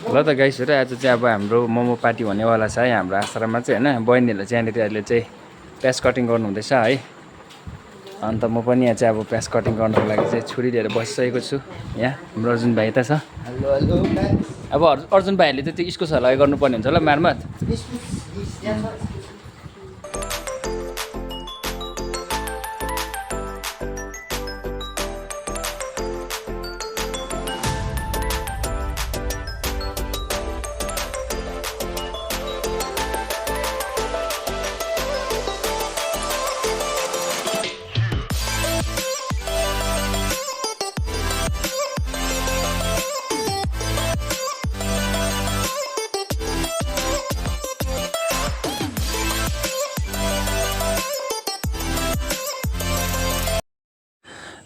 ल त गाइसहरु आज चाहिँ अब हाम्रो मोमो पार्टी हुनेवाला छ है हाम्रो आश्रममा चाहिँ हैन बहिनीहरुले चाहिँ यहाँनिर अहिले चाहिँ प्याज कटिङ गर्नु हुँदैछ है अन्त म पनि यहाँ चाहिँ अब प्याज कटिङ गर्नको लागि चाहिँ छुरी लिएर बसिसकेको छु यहाँ हाम्रो अर्जुन भाइ त छ हेलो हेलो अब अर्जुन भाइले चाहिँ त्यो इस्कुसहरु लगाइ गर्नुपर्ने हुन्छ ल मार्मत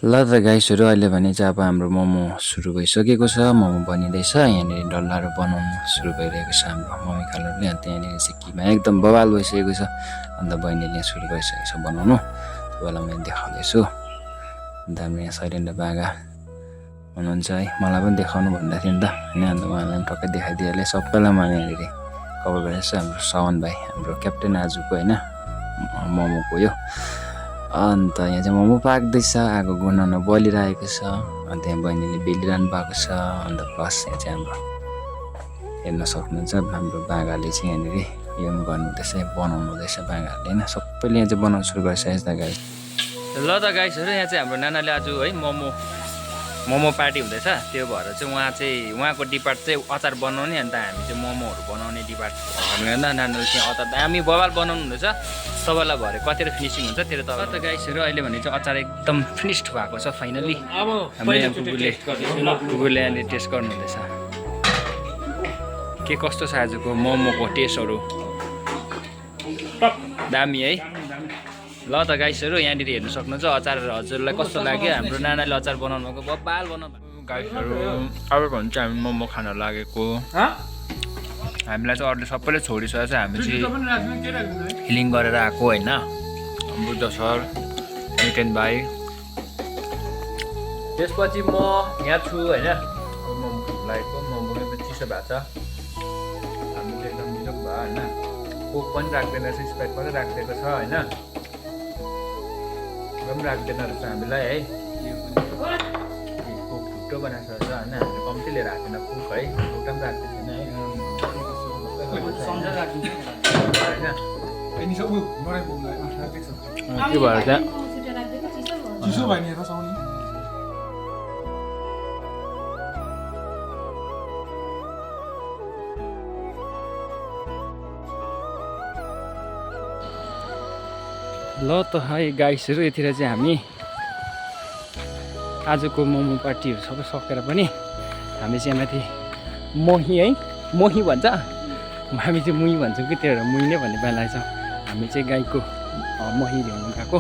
ल त गाइसहरु अहिले भने चाहिँ अब हाम्रो मोमो सुरु भइसकेको छ मोमो बनिँदैछ यहाँनिर डल्लाहरू बनाउनु सुरु भइरहेको छ हाम्रो मम्मी खालहरूले अन्त यहाँनिर चाहिँ किमा एकदम बवाल भइसकेको छ अन्त बहिनीले यहाँ सुरु गरिसकेको छ बनाउनु तपाईँलाई मैले देखाउँदैछु अन्त हाम्रो यहाँ सैलेन्ड बागा हुनुहुन्छ है मलाई पनि देखाउनु भन्दा थियो नि त होइन अन्त उहाँलाई पनि टक्कै देखाइदिइहालेँ सबैलाई मैले यहाँनिर कभर गरेको छु हाम्रो सावन भाइ हाम्रो क्याप्टेन आजको होइन मोमोको यो अन्त यहाँ चाहिँ मोमो पाक्दैछ आगो गुनाउन बलिरहेको छ अन्त यहाँ बहिनीले बेलिरहनु भएको छ अन्त प्लस यहाँ चाहिँ हाम्रो हेर्न सक्नुहुन्छ हाम्रो बाघाले चाहिँ यहाँनिर यो पनि गर्नुहुँदैछ बनाउनु हुँदैछ बाघाहरूले होइन सबैले यहाँ चाहिँ बनाउनु सुरु गरिसकेको छ गाइस ल त गाइसहरु यहाँ चाहिँ हाम्रो नानाले आज है मोमो पार्टी हुँदैछ त्यो भएर चाहिँ उहाँको डिपार्ट चाहिँ अचार बनाउने अन्त हामी चाहिँ मोमोहरू बनाउने डिपार्ट होइन नानाले चाहिँ अचार दामी बवाल बनाउनु हुँदैछ सबैलाई भरे कतिर फिनिसिङ हुन्छ त्यो त गाइसहरु अहिले भने चाहिँ अचार एकदम फिनिस्ड भएको छ फाइनली कुकुरले यहाँनिर टेस्ट गर्नुहुँदैछ के कस्तो छ आजको मोमोको टेस्टहरू दामी है ल त गाइसहरु यहाँनिर हेर्नु सक्नुहुन्छ अचार हजुरलाई कस्तो लाग्यो हाम्रो नानाले अचार बनाउनु भएको बब्बाल बनाउनु गाइसहरु अब भन्छ हामी मोमो खान लागेको हामीलाई चाहिँ अरूले सबैले छोडिसकेको छ हामी चाहिँ हिलिङ गरेर आएको होइन बुद्ध सर नितेन भाइ त्यसपछि म यहाँ छु होइन मोमो लागेको मोमो पनि चिसो भएको छ हामी चाहिँ एकदम मिठो भयो होइन कोक पनि राख्दैन रहेछ स्प्राइट पनि राखिदिएको छ होइन पनि राख्दैन रहेछ हामीलाई है कोक छुट्टो बनाएको छ होइन हामीले कम्ती लिएर राख्दैन कोक है एउटा पनि राख्दैन है के भएर चाहिँ ल त है गाइसहरु यतिर चाहिँ हामी आजको मोमो पार्टीहरू सबै सकेर पनि हामी चाहिँ माथि मोही है मोही भन्छ हामी चाहिँ मुही भन्छौँ कि त्यो मुही नै भन्ने बेला छ हामी चाहिँ गाईको मही ल्याउनु गएको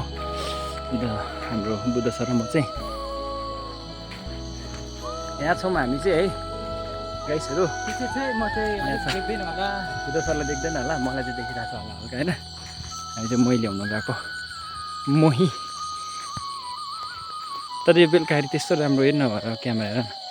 अन्त हाम्रो बुद्ध सर र म चाहिँ यहाँ छौँ हामी चाहिँ है गाइसहरु म चाहिँ बुद्ध सरलाई देख्दैन होला मलाई चाहिँ देखिरहेको छ होला हल्का होइन हामी चाहिँ मही ल्याउनु गएको मोही तर यो बेलुकाखेरि त्यस्तो राम्रो हेर्न भएर क्यामेरा